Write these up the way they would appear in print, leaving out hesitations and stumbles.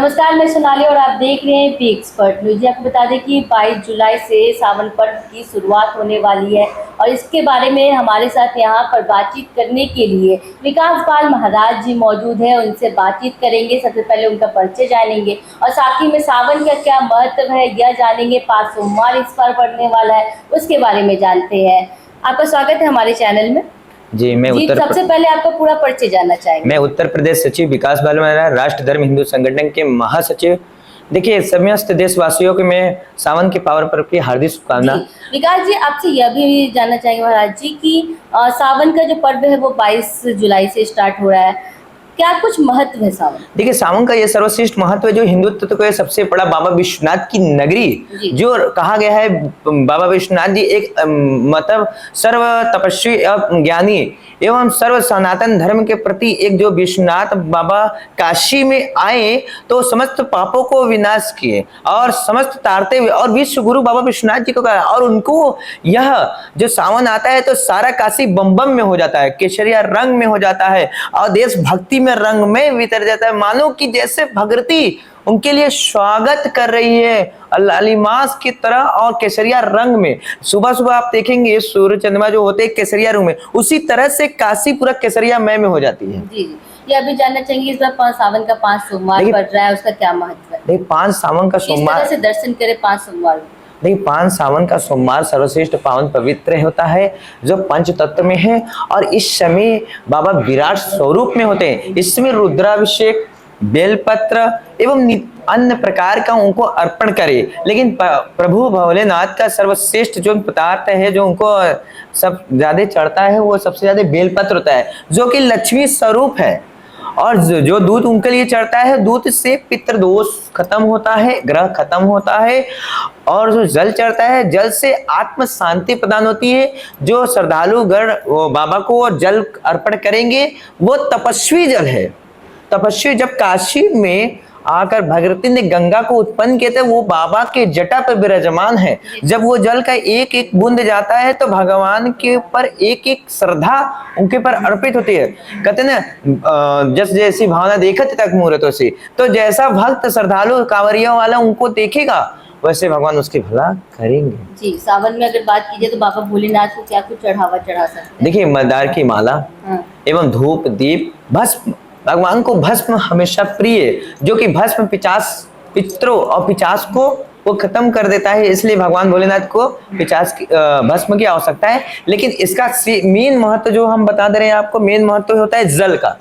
नमस्कार, मैं सोनाली और आप देख रहे हैं पी एक्सपर्ट न्यूज। आपको बता दें कि 22 जुलाई से सावन पर्व की शुरुआत होने वाली है और इसके बारे में हमारे साथ यहाँ पर बातचीत करने के लिए विकास पाल महाराज जी मौजूद हैं। उनसे बातचीत करेंगे। सबसे पहले उनका परिचय जानेंगे और साथ ही में सावन का क्या महत्व है यह जानेंगे। 5 सोमवार इस पर पड़ने वाला है, उसके बारे में जानते हैं। आपका स्वागत है हमारे चैनल में। जी सबसे पहले आपका पूरा परिचय जानना चाहेंगे। मैं उत्तर प्रदेश सचिव विकास पाल महाराज, राष्ट्र धर्म हिंदू संगठन के महासचिव। देखिए, समस्त देशवासियों के मैं सावन के पावन पर्व की हार्दिक शुभकामना। विकास जी, आपसे यह भी जानना चाहेंगे महाराज जी कि सावन का जो पर्व है वो 22 जुलाई से स्टार्ट हो रहा है, क्या कुछ महत्व है सावन? देखिए, सावन का ये सर्वश्रेष्ठ महत्व है जो हिंदुत्व को सबसे बड़ा बाबा विश्वनाथ की नगरी जो कहा गया है। बाबा विश्वनाथ जी एक मतलब सर्व तपस्वी ज्ञानी एवं सर्व सनातन धर्म के प्रति एक जो विश्वनाथ बाबा काशी में आए तो समस्त पापों को विनाश किए और समस्त तारते हुए और विश्व गुरु बाबा विश्वनाथ जी को कहा। और उनको यह जो सावन आता है तो सारा काशी बम बम में हो जाता है, केसरिया रंग में हो जाता है और देश भक्ति में रंग में वितर जाता है। मानो कि जैसे भगवती उनके लिए स्वागत कर रही है लालिमास की तरह और केसरिया रंग में। सुबह सुबह आप देखेंगे सूर्य चंद्रमा जो होते हैं केसरिया रंग में, उसी तरह से काशी पूरा केसरिया मय में हो जाती है। जी जी, ये अभी जानना चाहेंगे इस बार सावन का 5 सोमवार पड़ रहा है, उसका क्या महत्व है? देखिए, 5 सावन का सोमवार से दर्शन करें 5 सोमवार। नहीं, 5 सावन का सोमवार सर्वश्रेष्ठ पावन पवित्र होता है जो पंच तत्व में है और इस समय बाबा विराट स्वरूप में होते हैं। इसमें रुद्राभिषेक, बेलपत्र एवं अन्य प्रकार का उनको अर्पण करे। लेकिन प्रभु भोलेनाथ का सर्वश्रेष्ठ जो पदार्थ है जो उनको सब ज्यादा चढ़ता है वो सबसे ज्यादा बेलपत्र होता है जो कि लक्ष्मी स्वरूप है। और जो दूध उनके लिए चढ़ता है, दूध से पितृ दोष खत्म होता है, ग्रह खत्म होता है। और जो जल चढ़ता है, जल से आत्म शांति प्रदान होती है। जो श्रद्धालु गण बाबा को जल अर्पण करेंगे वो तपस्वी जल है। तपस्वी जब काशी में आकर भगवती ने गंगा को उत्पन्न किया था, वो बाबा के जटा पर विराजमान है। जब वो जल का एक एक बूंद जाता है तो भगवान के ऊपर एक एक श्रद्धा उनके ऊपर अर्पित होती है। कहते ना, जस जैसी भावना देखत तक मुहूर्तों से, तो जैसा भक्त श्रद्धालु कांवरिया वाला उनको देखेगा वैसे भगवान उसकी भला करेंगे। जी, सावन में अगर बात कीजिए तो बाबा भोलेनाथ को क्या कुछ चढ़ावा चढ़ा सकते हैं? देखिए, मदार की माला एवं धूप दीप भस्म, भगवान को भस्म हमेशा प्रिय, जो कि भस्म पितरों और पिचास को वो खत्म कर देता है। इसलिए भगवान भोलेनाथ को पिचास की भस्म की आवश्यकता है। लेकिन इसका मेन महत्व जो हम बता दे रहे हैं आपको, मेन महत्व होता है जल का।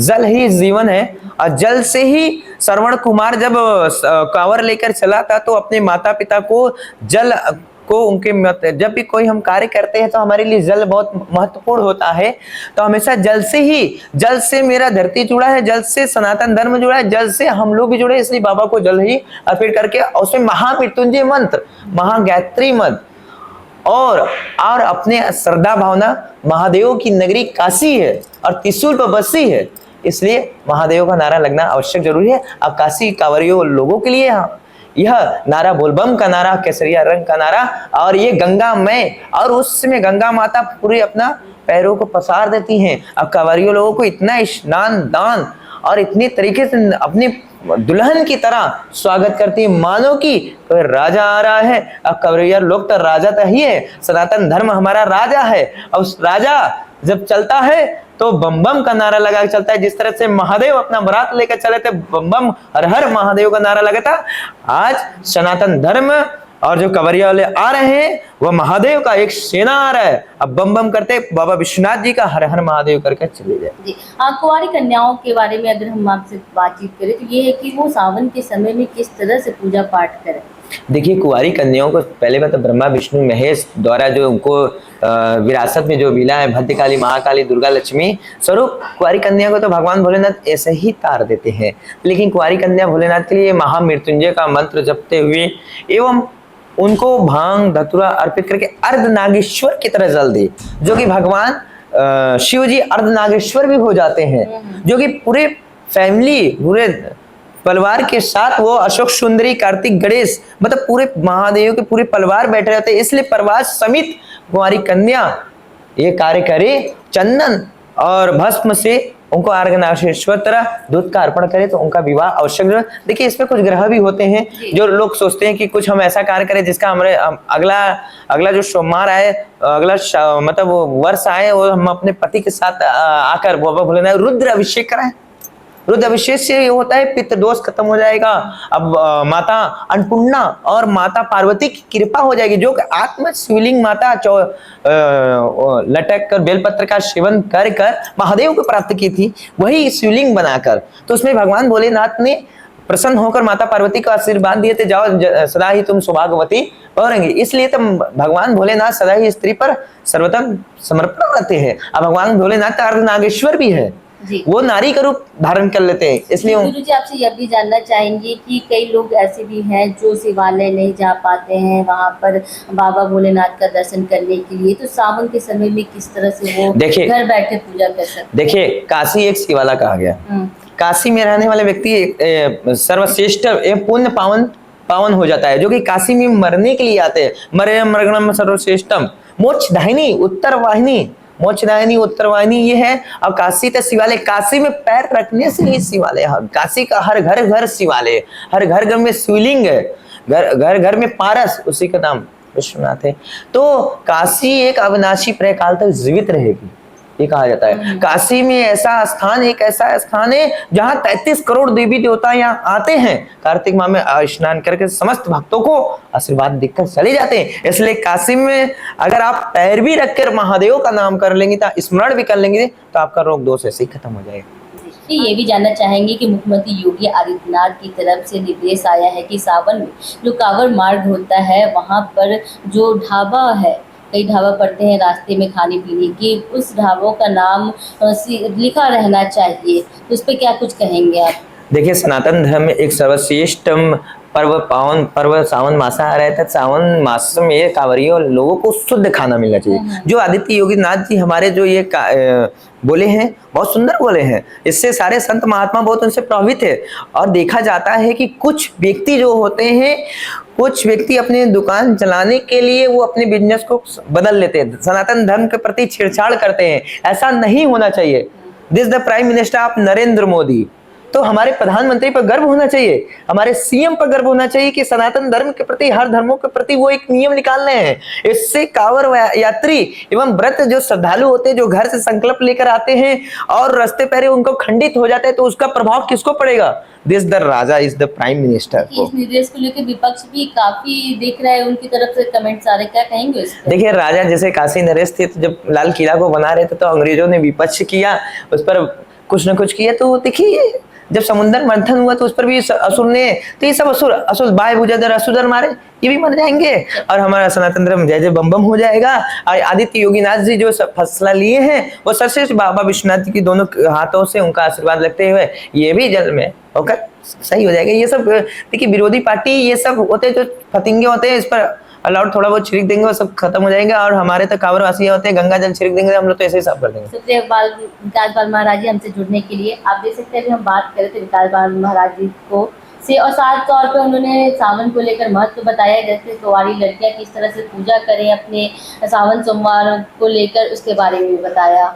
जल ही जीवन है और जल से ही श्रवण कुमार जब कांवर लेकर चला था तो अपने माता पिता को जल को उनके जब भी कोई हम कार्य करते हैं तो हमारे लिए जल बहुत महत्वपूर्ण होता है। तो हमेशा जल से ही, जल से मेरा धरती जुड़ा है, जल से सनातन धर्म जुड़ा है, जल से हम लोग भी जुड़े। इसलिए बाबा को जल ही अर्पित करके उसमें महामृत्युंजय मंत्र, महागायत्री मंत्र और अपने श्रद्धा भावना, महादेव की नगरी काशी है और त्रिशूल पर बसी है, इसलिए महादेव का नारा लगना आवश्यक जरूरी है। अब काशी कांवरियों लोगों के लिए यह नारा बोलबम का नारा, केसरिया रंग का नारा और ये गंगा में, और उस समय गंगा माता पूरे अपना पैरों को पसार देती हैं। अब कांवरियों लोगों को इतना स्नान दान और इतने तरीके से अपने दुल्हन की तरह स्वागत करती है, मानो कि कोई राजा आ रहा है। अब कांवरिया लोग तो राजा तो ही है, सनातन धर्म हमारा राजा है। और उस राजा जब चलता है तो बम बम का नारा लगा के चलता है। जिस तरह से महादेव अपना बारात लेकर चले थे, बम बम हर हर महादेव का नारा लगा था। आज सनातन धर्म और जो कांवरिया वाले आ रहे हैं वो महादेव का एक सेना आ रहा है। अब बम बम करते बाबा विश्वनाथ जी का हर हर महादेव करके चले जाए। जी, कुंवारी कन्याओं के बारे में अगर हम आपसे बातचीत करें तो ये है कि वो सावन के समय में किस तरह से पूजा पाठ करें? देखिए, कुंवारी कन्याओं को पहले बात तो ब्रह्मा विष्णु महेश द्वारा जो उनको विरासत में जो मिला है, भद्रकाली, महाकाली, दुर्गा, लक्ष्मी स्वरूप, कुंवारी कन्या को तो भगवान भोलेनाथ ऐसे ही तार देते हैं। लेकिन कुंवारी कन्या भोलेनाथ के लिए महामृत्युंजय का मंत्र जपते हुए एवं उनको भांग धतूरा अर्पित करके अर्धनागेश्वर की तरह जल दे, जो कि भगवान शिव जी अर्धनागेश्वर भी हो जाते हैं, जो कि पूरे फैमिली पूरे परिवार के साथ वो अशोक सुंदरी, कार्तिक, गणेश मतलब पूरे महादेव के पूरे परिवार बैठे रहते हैं। इसलिए परिवार समेत कुंवारी कन्या ये कार्य करे, चंदन और भस्म से उनको अर्घनाशीश्वर तरह दूध का अर्पण करें तो उनका विवाह आवश्यक। देखिए इसमें कुछ ग्रह भी होते हैं जो लोग सोचते हैं कि कुछ हम ऐसा कार्य करें जिसका हमारे अगला अगला जो सोमवार आए, अगला मतलब वो वर्ष आए और हम अपने पति के साथ आकर बाबा भोलेनाथ रुद्र अभिषेक कराएं। रुद्र अभिषेक से ये होता है पितृ दोष खत्म हो जाएगा। अब माता अन्नपूर्णा और माता पार्वती की कृपा हो जाएगी, जो आत्म शिवलिंग माता लटक कर बेलपत्र का सेवन कर कर महादेव को प्राप्त की थी, वही शिवलिंग बनाकर, तो उसमें भगवान भोलेनाथ ने प्रसन्न होकर माता पार्वती को आशीर्वाद दिए थे, जाओ सदा ही तुम सौभाग्यवती रहेंगी। इसलिए तो भगवान भोलेनाथ सदा ही स्त्री पर सर्वतम समर्पण रहते हैं। अब भगवान भोलेनाथ का अर्धनागेश्वर भी है, वो नारी का रूप धारण कर लेते हैं। इसलिए गुरु जी आपसे यह भी जानना चाहेंगे कि कई लोग ऐसे भी हैं जो शिवालय नहीं जा पाते हैं वहां पर बाबा भोलेनाथ का दर्शन करने के लिए, तो सावन के समय में किस तरह से वो घर बैठे पूजा कर सकते हैं? देखिए काशी एक शिवाला कहा गया। काशी में रहने वाले व्यक्ति सर्वश्रेष्ठ एवं पुण्य पावन हो जाता है, जो कि काशी में मरने के लिए आते हैं। मरे मरणम सर्वश्रेष्ठम मोक्षदायिनी उत्तरवाहिनी, मोक्षदायिनी उत्तरवाहिनी ये है। अब काशी तो शिवालय, काशी में पैर रखने से ही शिवालय, काशी का हर घर घर शिवालय, हर घर घर में शिवलिंग है, घर घर में पारस, उसी का नाम विश्वनाथ है। तो काशी एक अविनाशी प्रकाल तक जीवित रहेगी, ये कहा जाता है। काशी में ऐसा स्थान, एक ऐसा स्थान है जहां 33 करोड़ देवी देवता यहाँ आते हैं। कार्तिक माह में स्नान करके समस्त भक्तों को आशीर्वाद देकर चले जाते हैं। इसलिए काशी में अगर आप पैर भी रखकर महादेव का नाम कर लेंगे, तो स्मरण भी कर लेंगे, तो आपका रोग दोष ऐसे ही खत्म हो जाएगा। ये भी जानना चाहेंगे कि मुख्यमंत्री योगी आदित्यनाथ की तरफ से निर्देश आया है कि सावन में जो कांवड़ मार्ग होता है वहाँ पर जो ढाबा है, कई ढाबा पड़ते हैं रास्ते में खाने पीने की, उस ढाबों का नाम लिखा रहना चाहिए, तो उस पर क्या कुछ कहेंगे आप? देखिए सनातन धर्म में एक सर्वश्रेष्ठ पर्व पावन पर्व सावन मास आ रहा था। सावन मास में कांवरियों लोगों को शुद्ध खाना मिलना चाहिए। जो आदित्य योगी नाथ जी हमारे जो ये बोले हैं, बहुत सुंदर बोले हैं, इससे सारे संत महात्मा बहुत उनसे प्रभावित है। और देखा जाता है कि कुछ व्यक्ति जो होते हैं, कुछ व्यक्ति अपने दुकान चलाने के लिए वो अपने बिजनेस को बदल लेते हैं, सनातन धर्म के प्रति छेड़छाड़ करते हैं। ऐसा नहीं होना चाहिए। This the prime minister of Narendra Modi, तो हमारे प्रधानमंत्री पर गर्व होना चाहिए, हमारे सीएम पर गर्व होना चाहिए कि सनातन धर्म के प्रति, हर धर्मों के प्रति वो एक नियम निकाल रहे हैं। इससे कांवड़ यात्री एवं व्रत जो श्रद्धालु होते हैं, जो घर से संकल्प लेकर आते हैं और रास्ते पैरे उनको खंडित हो जाते हैं, तो उसका प्रभाव किसको पड़ेगा? This the Raja is the prime minister. इस निर्देश को लेकर विपक्ष भी काफी देख रहा है, उनकी तरफ से कमेंट्स आ रहे, क्या कहेंगे इस पर? देखिए राजा जैसे काशी नरेश थे, तो जब लाल किला को बना रहे थे तो अंग्रेजों ने विपक्ष किया, उस पर कुछ न कुछ किया। तो देखिए जब समुद्र मंथन हुआ तो उस पर भी असुर ने, तो ये सब असुर बाय बुझादर असुदर मारे, ये भी मर जाएंगे और हमारा सनातन धर्म जय जय बम बम हो जाएगा। और आदित्य योगीनाथ जी जो फैसला लिए हैं वो सर्वश्रेष्ठ बाबा विश्वनाथ जी की दोनों हाथों से उनका आशीर्वाद लगते हुए ये भी जल में होकर सही हो जाएगा। ये सब देखिए विरोधी पार्टी ये सब होते हैं, जो फतिंगे होते हैं, इस पर अलाउड थोड़ा बहुत छिड़क देंगे वो सब खत्म हो जाएंगे। और हमारे तो कांवड़ वासी होते हैं, गंगा जल छिड़क देंगे, हम लोग तो ऐसे ही साफ कर देंगे। शुक्रिया विकास बाल महाराज जी हमसे जुड़ने के लिए। आप देख सकते हैं कि हम बात कर रहे थे विकास बाल महाराज जी को से, और साथ तौर पर उन्होंने सावन को लेकर महत्व बताया, जैसे कुंवारी लड़कियां किस तरह से पूजा करें अपने सावन सोमवार को लेकर, उसके बारे में भी बताया।